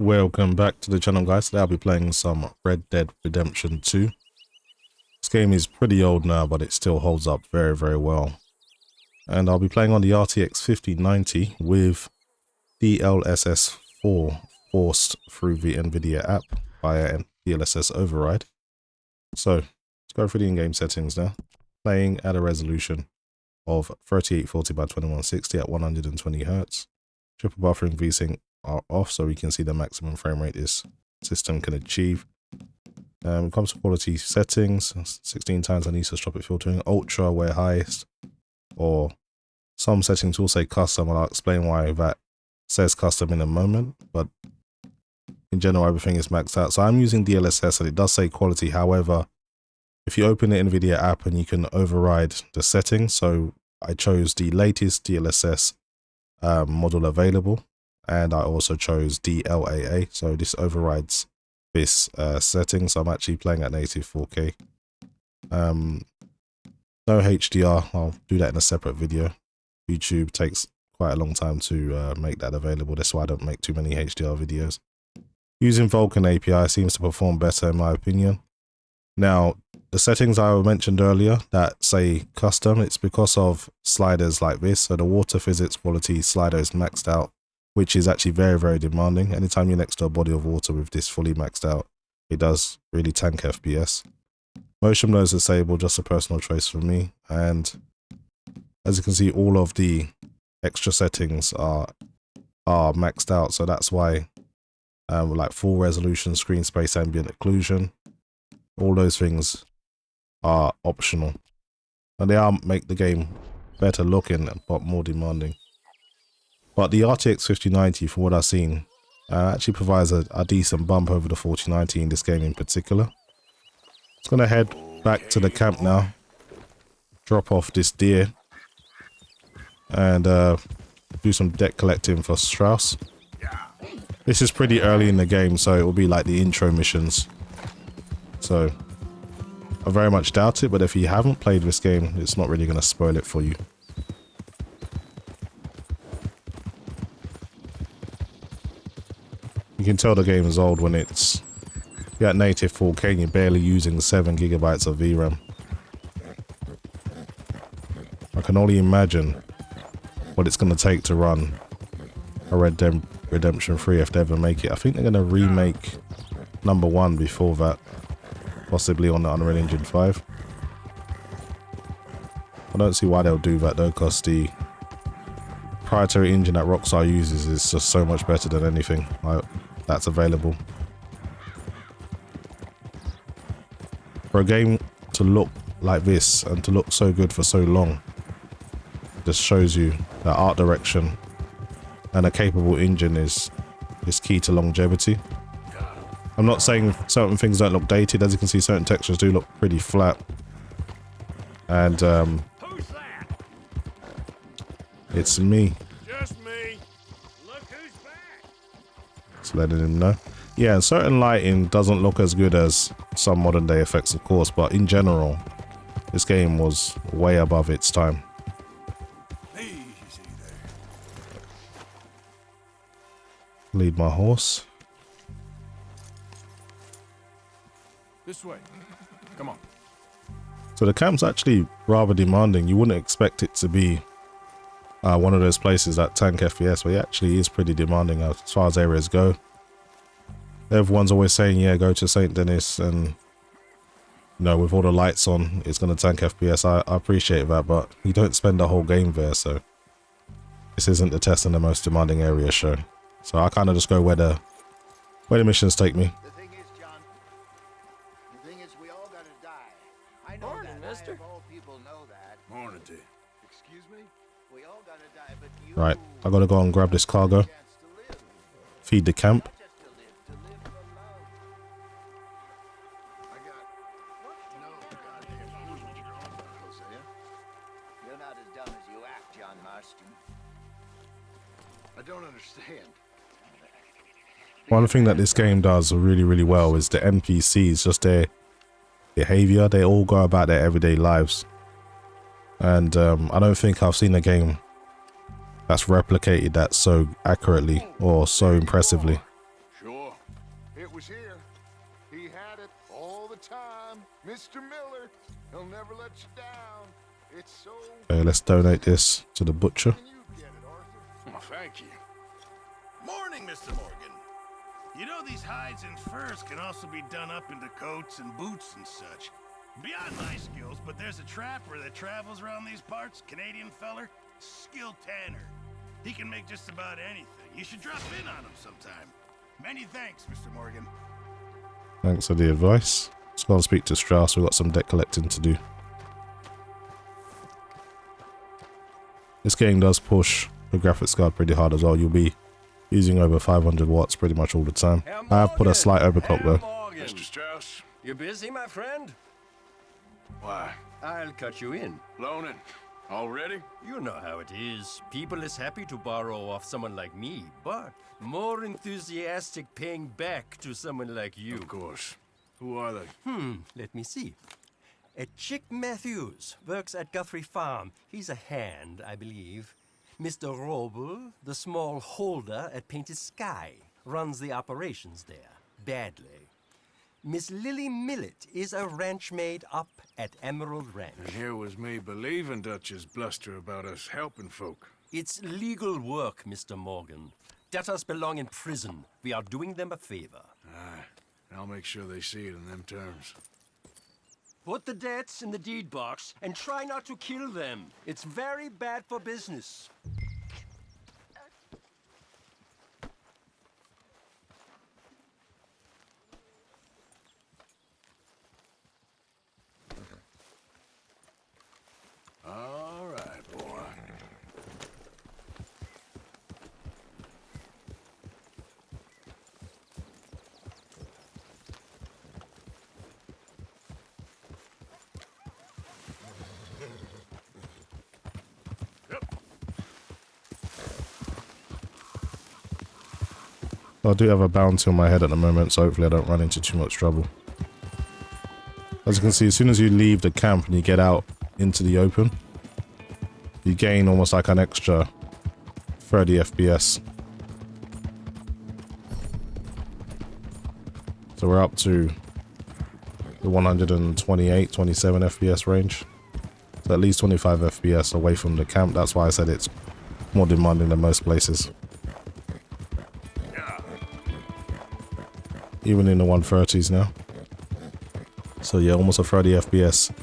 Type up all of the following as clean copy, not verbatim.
Welcome back to the channel, guys. Today I'll be playing some Red Dead Redemption 2. This game is pretty old now, but it still holds up very, very well. And I'll be playing on the RTX 5090 with DLSS 4 forced through the NVIDIA app via DLSS override. So let's go through the in-game settings now. Playing at a resolution of 3840 by 2160 at 120 Hz. Triple buffering VSync are off so we can see the maximum frame rate this system can achieve. When it comes to quality settings, 16 times anisotropic filtering, ultra where highest, or some settings will say custom, and I'll explain why that says custom in a moment, but in general everything is maxed out. So I'm using DLSS and it does say quality. However, if you open the NVIDIA app and you can override the settings, so I chose the latest DLSS model available, and I also chose DLAA, so this overrides this setting. So I'm actually playing at native 4K. No HDR, I'll do that in a separate video. YouTube takes quite a long time to make that available, that's why I don't make too many HDR videos. Using Vulkan API seems to perform better in my opinion. Now, the settings I mentioned earlier that say custom, it's because of sliders like this. So the water physics quality slider is maxed out, which is actually very, very demanding. Anytime you're next to a body of water with this fully maxed out, it does really tank FPS. Motion blur is disabled, just a personal choice for me. And as you can see, all of the extra settings are maxed out. So that's why like full resolution, screen space, ambient occlusion, all those things are optional. And they make the game better looking but more demanding. But the RTX 5090, for what I've seen, actually provides a decent bump over the 4090 in this game in particular. It's going to head back to the camp now, drop off this deer, and do some deck collecting for Strauss. This is pretty early in the game, so it will be like the intro missions. So I very much doubt it, but if you haven't played this game, it's not really going to spoil it for you. You can tell the game is old when you're at native 4K and you're barely using 7 GB of VRAM. I can only imagine what it's going to take to run a Red Dead Redemption 3 if they ever make it. I think they're going to remake number 1 before that, possibly on the Unreal Engine 5. I don't see why they'll do that though, because the proprietary engine that Rockstar uses is just so much better than anything that's available. For a game to look like this and to look so good for so long, just shows you that art direction and a capable engine is key to longevity. I'm not saying certain things don't look dated. As you can see, certain textures do look pretty flat. And it's me. Just me. Look who's back. Just letting him know. Yeah, and certain lighting doesn't look as good as some modern day effects, of course, but in general, this game was way above its time. Easy there. Lead my horse. This way. Come on. So the camp's actually rather demanding. You wouldn't expect it to be one of those places that tank FPS, but it actually is pretty demanding as far as areas go. Everyone's always saying, yeah, go to St. Denis, and you know, with all the lights on, it's going to tank FPS. I appreciate that, but you don't spend the whole game there, so this isn't the test in the most demanding area show. So I kind of just go where the missions take me. The thing is, John, the thing is, we all gotta die. I know Morning, that. mister. All people know that. Morning to you. Excuse me? We all gotta die, but you... Right, I gotta go and grab this cargo, chance to live. feed the camp. Not just to live for love. I got no goddamn clue what you're on about, Crosshair. You're not as dumb as you act, John Marston. I don't understand. One thing that this game does really, really well is the NPCs, just their behavior. They all go about their everyday lives. And I don't think I've seen a game that's replicated that so accurately or so impressively. Sure. time, Mr. Miller. He'll never let you down. It's so... Okay, let's donate this to the butcher. Can you get it, Arthur? Oh, thank you. Morning, Mr. Morgan. You know these hides and furs can also be done up into coats and boots and such. Beyond my skills, but there's a trapper that travels around these parts, Canadian feller, skilled tanner. He can make just about anything. You should drop in on him sometime. Many thanks, Mr. Morgan. Thanks for the advice. Let's go and speak to Strauss. We've got some debt collecting to do. This game does push the graphics card pretty hard as well. You'll be using over 500 watts pretty much all the time. I have put a slight overclock though. Mr. Strauss? You busy, my friend? Why? I'll cut you in. Loaning? Already? You know how it is. People is happy to borrow off someone like me, but more enthusiastic paying back to someone like you. Of course. Who are they? Let me see. Chick Matthews works at Guthrie Farm. He's a hand, I believe. Mr. Roble, the small holder at Painted Sky, runs the operations there, badly. Miss Lily Millet is a ranch maid up at Emerald Ranch. And here was me believing Dutch's bluster about us helping folk. It's legal work, Mr. Morgan. Debtors belong in prison. We are doing them a favor. Aye. I'll make sure they see it in them terms. Put the debts in the deed box and try not to kill them. It's very bad for business. All right, boy. I do have a bounty on my head at the moment, so hopefully I don't run into too much trouble. As you can see, as soon as you leave the camp and you get out into the open, you gain almost like an extra 30 FPS. So we're up to the 128, 27 FPS range. So at least 25 FPS away from the camp. That's why I said it's more demanding than most places. Even in the 130s now. So yeah, almost a 30 FPS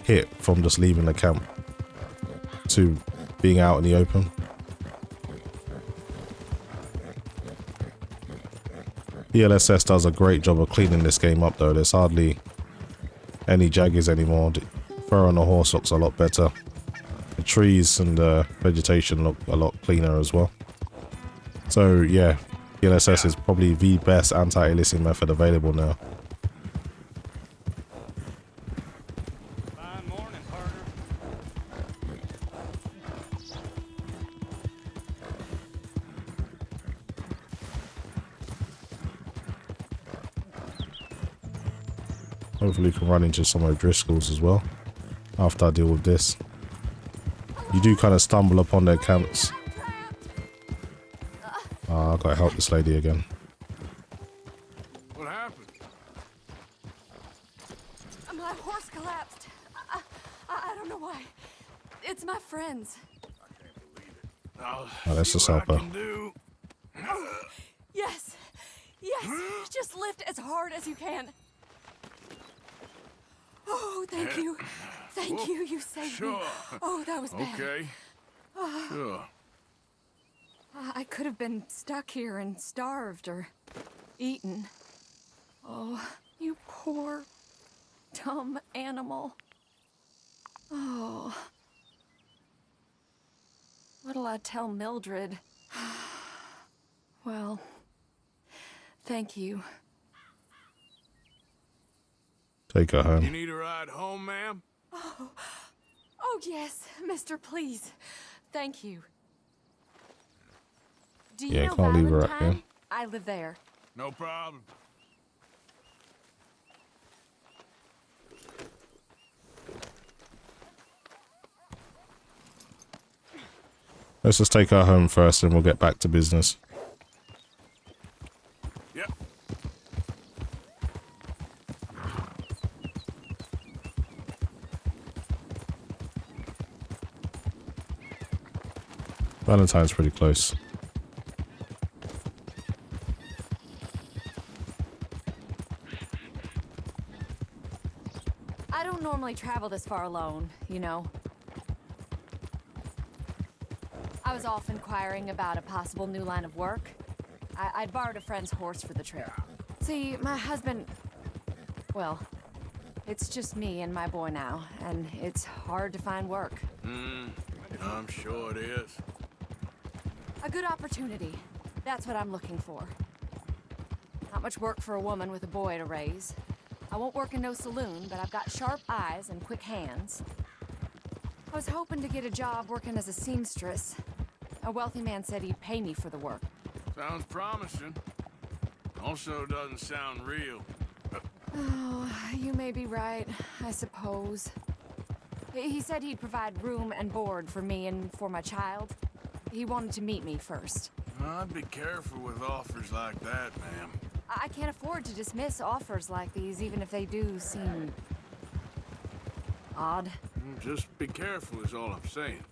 hit from just leaving the camp to being out in the open. DLSS does a great job of cleaning this game up though. There's hardly any jaggies anymore. The fur on the horse looks a lot better. The trees and the vegetation look a lot cleaner as well. So yeah, DLSS is probably the best anti-aliasing method available now. Fine morning, partner. Hopefully we can run into some O'Driscolls as well after I deal with this. You do kind of stumble upon their camps. I've got to help this lady again. What happened? My horse collapsed. I don't know why. It's my friends. I'll let's see just what help I her. can do. Yes. Yes. Just lift as hard as you can. Oh, thank you. Thank you. You saved me. Sure. Oh, that was bad. Okay. Sure. I could have been stuck here and starved or eaten. Oh, you poor, dumb animal. Oh. What'll I tell Mildred? Well, thank you. Take her You home. need a ride home, ma'am? Oh, yes, mister, please. Thank you. Do you Yeah, know can't leave her up Valentine? here. I live there. No problem. Let's just take her home first and we'll get back to business. Yep. Valentine's pretty close. I don't normally travel this far alone, you know. I was off inquiring about a possible new line of work. I'd borrowed a friend's horse for the trip. See, my husband... Well, it's just me and my boy now, and it's hard to find work. I'm sure it is. A good opportunity. That's what I'm looking for. Not much work for a woman with a boy to raise. I won't work in no saloon, but I've got sharp eyes and quick hands. I was hoping to get a job working as a seamstress. A wealthy man said he'd pay me for the work. Sounds promising. Also doesn't sound real. Oh, you may be right, I suppose. He said he'd provide room and board for me and for my child. He wanted to meet me first. I'd be careful with offers like that, ma'am. I can't afford to dismiss offers like these, even if they do seem... odd. Just be careful is all I'm saying.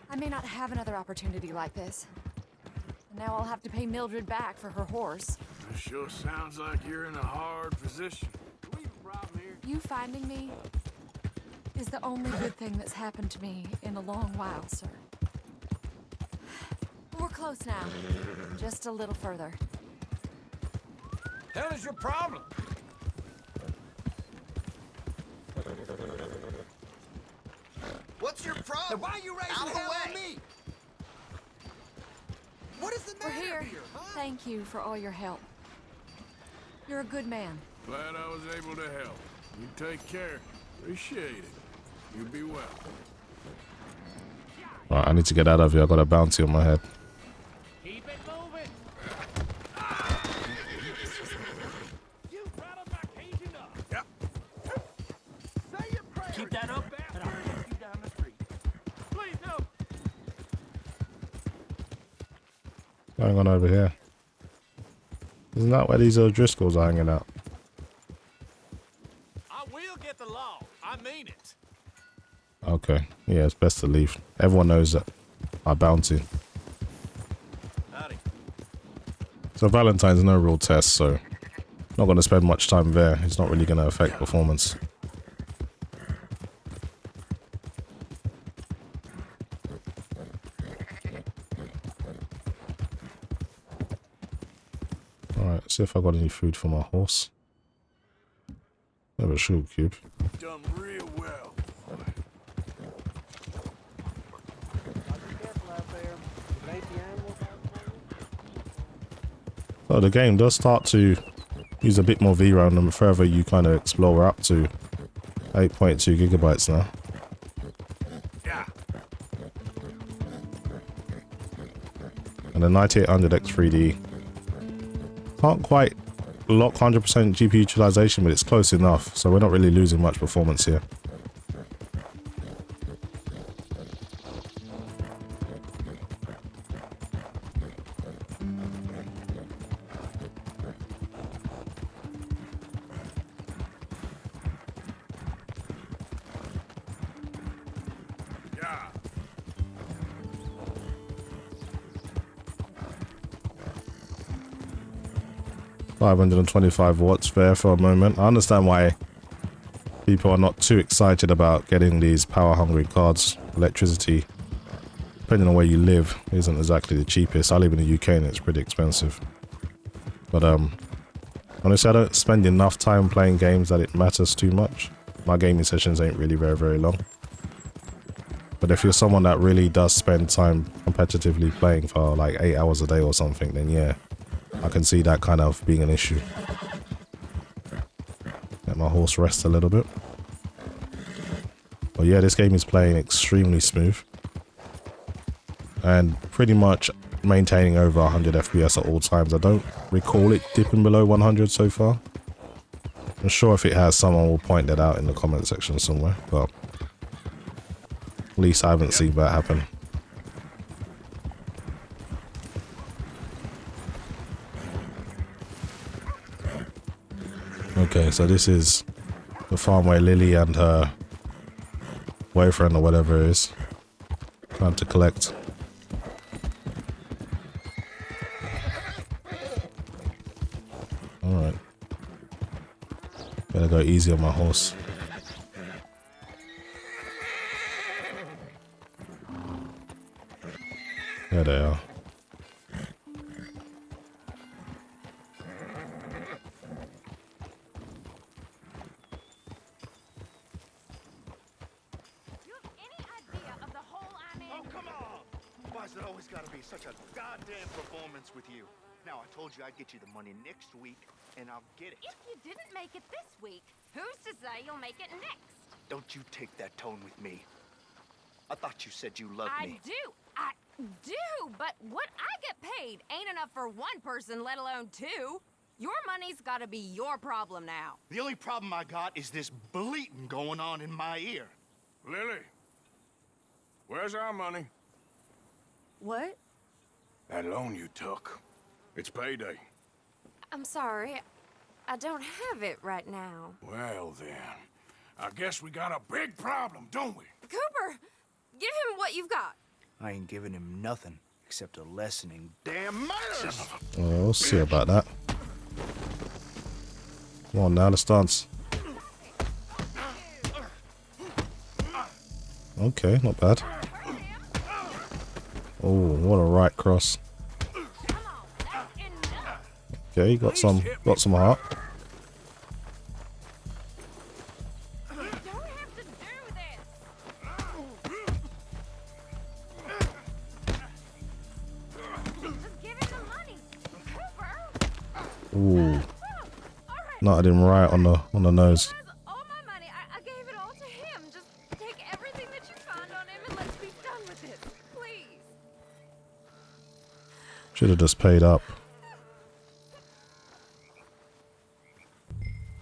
I may not have another opportunity like this. And now I'll have to pay Mildred back for her horse. It sure sounds like you're in a hard position. Do we have a problem here? You finding me is the only good thing that's happened to me in a long while, sir. We're close now. Just a little further. Hell is your problem? What's your problem? Why are you raising Out of the hell on way. me? What is the We're matter here. huh? Thank you for all your help. You're a good man. Glad I was able to help. You take care. Appreciate it. You be well. Right, I need to get out of here. I got a bounty on my head. Keep it moving. You rattled my cage enough. Yep. Say your prayers. Keep that up, and I'll take you down the street. Please no. What's going on over here? Isn't that where these O'Driscolls are hanging out? I will get the law. I mean it. Okay. Yeah, it's best to leave. Everyone knows that our bounty. Howdy. So Valentine's no real test, so not going to spend much time there. It's not really going to affect performance. Alright, see if I got any food for my horse. Have a sugar cube. Done real well. So the game does start to use a bit more VRAM the further you kind of explore. We're up to 8.2 gigabytes now. Yeah. And the 9800X3D can't quite lock 100% GPU utilization, but it's close enough, so we're not really losing much performance here. Yeah. 525 watts there for a moment. I understand why people are not too excited about getting these power-hungry cards. Electricity, depending on where you live, isn't exactly the cheapest. I live in the UK and it's pretty expensive. But honestly, I don't spend enough time playing games that it matters too much. My gaming sessions ain't really very, very long. But if you're someone that really does spend time competitively playing for like 8 hours a day or something, then yeah, I can see that kind of being an issue. Let my horse rest a little bit. But yeah, this game is playing extremely smooth. And pretty much maintaining over 100 FPS at all times. I don't recall it dipping below 100 so far. I'm sure if it has, someone will point that out in the comment section somewhere. But at least I haven't seen that happen. Okay, so this is the farm where Lily and her boyfriend or whatever is trying to collect go easy on my horse. There they are. You have any idea of the hole I'm in? Oh, come on! Why's it always gotta be such a goddamn performance with you? Now, I told you I'd get you the money next week, and I'll get it. If you didn't make it this week, who's to say you'll make it next? Don't you take that tone with me. I thought you said you loved I me. I do, but what I get paid ain't enough for one person, let alone two. Your money's gotta be your problem now. The only problem I got is this bleating going on in my ear. Lily, where's our money? What? That loan you took. It's payday. I'm sorry. I don't have it right now. Well then, I guess we got a big problem, don't we? Cooper, give him what you've got. I ain't giving him nothing except a lessening damn manners. Oh, we'll see about that. Come on now, let's dance. Okay, not bad. Oh, what a right cross. Okay, got some heart. You don't have to do this. Just give him the money. Cooper. Ooh, All right. nutted him right on the nose. He has all my money. I gave it all to him. Just take everything that you found on him and let's be done with it. Please. Should have just paid up.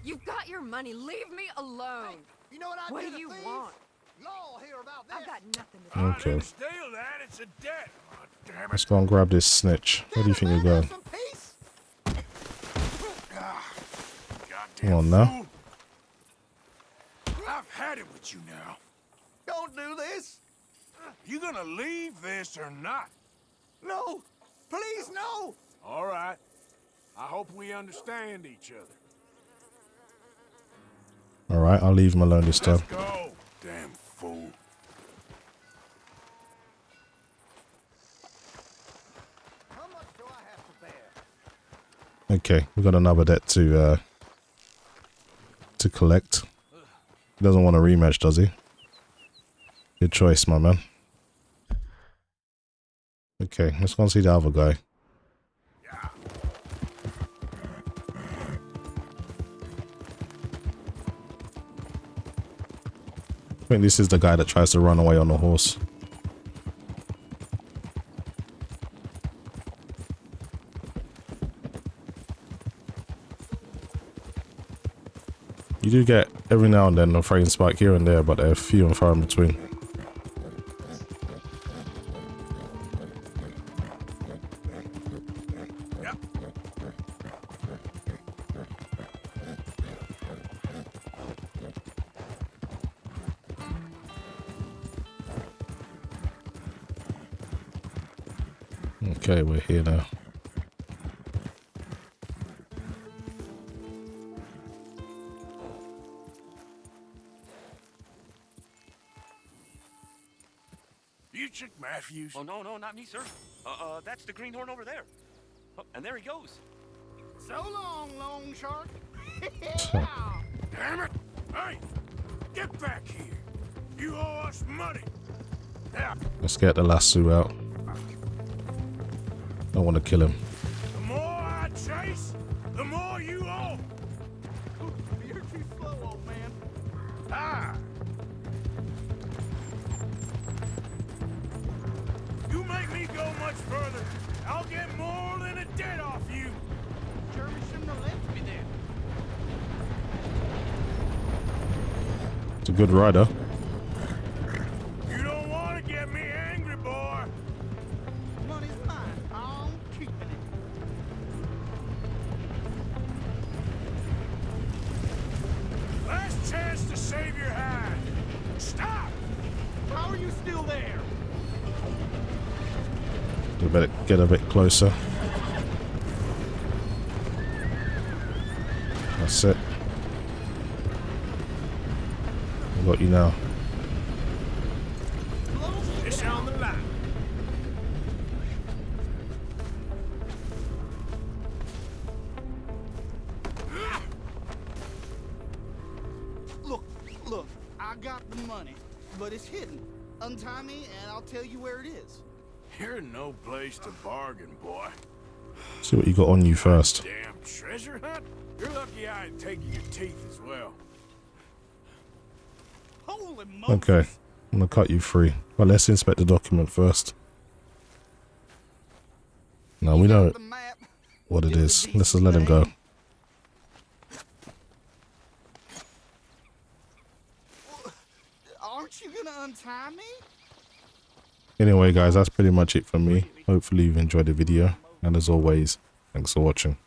You've got your money. Leave me alone. You know what I What did do to you thieves? want? Law here about this. I've got nothing to do. Okay, Steal that, it's a debt. Oh, damn it. let's go and grab this snitch. Where do you think you're going? Some peace. Come on now. I've had it with you now. Don't do this. You gonna leave this or not? No. Please, no. All right. I hope we understand each other. Alright, I'll leave him alone this time. Let's go. Damn fool. How much do I have to bear? Okay, we got another debt to collect. He doesn't want a rematch, does he? Good choice, my man. Okay, let's go and see the other guy. I think this is the guy that tries to run away on the horse. You do get every now and then a frame spike here and there, but they're few and far in between. Okay, we're here now. You Chick Matthews? Oh, no, not me, sir. That's the greenhorn over there. Oh, and there he goes. So long, Long Shark. Damn it! Hey! Get back here! You owe us money! Yeah. Let's get the lasso out. Don't want to kill him. The more I chase, the more you owe! You're too slow, old man. Ah! You make me go much further, I'll get more than a debt off you! Jeremy shouldn't have left me there. It's a good rider. You don't want to get me angry, boy! Money's mine. I'm keeping it. Last chance to save your hide! Stop! How are you still there? We better get a bit closer. That's it. I got you now. It's on the line. Look, I got the money, but it's hidden. Untie me and I'll tell you where it is. You're no place to bargain, boy. See what you got on you first. Damn treasure hunt? You're lucky I ain't taking your teeth as well. Holy Moses. Okay, I'm gonna cut you free. But let's inspect the document first. No, we know The map. what it It's is. a Let's just let him go. decent thing. Aren't you gonna untie me? Anyway guys, that's pretty much it for me. Hopefully you've enjoyed the video, and as always, thanks for watching.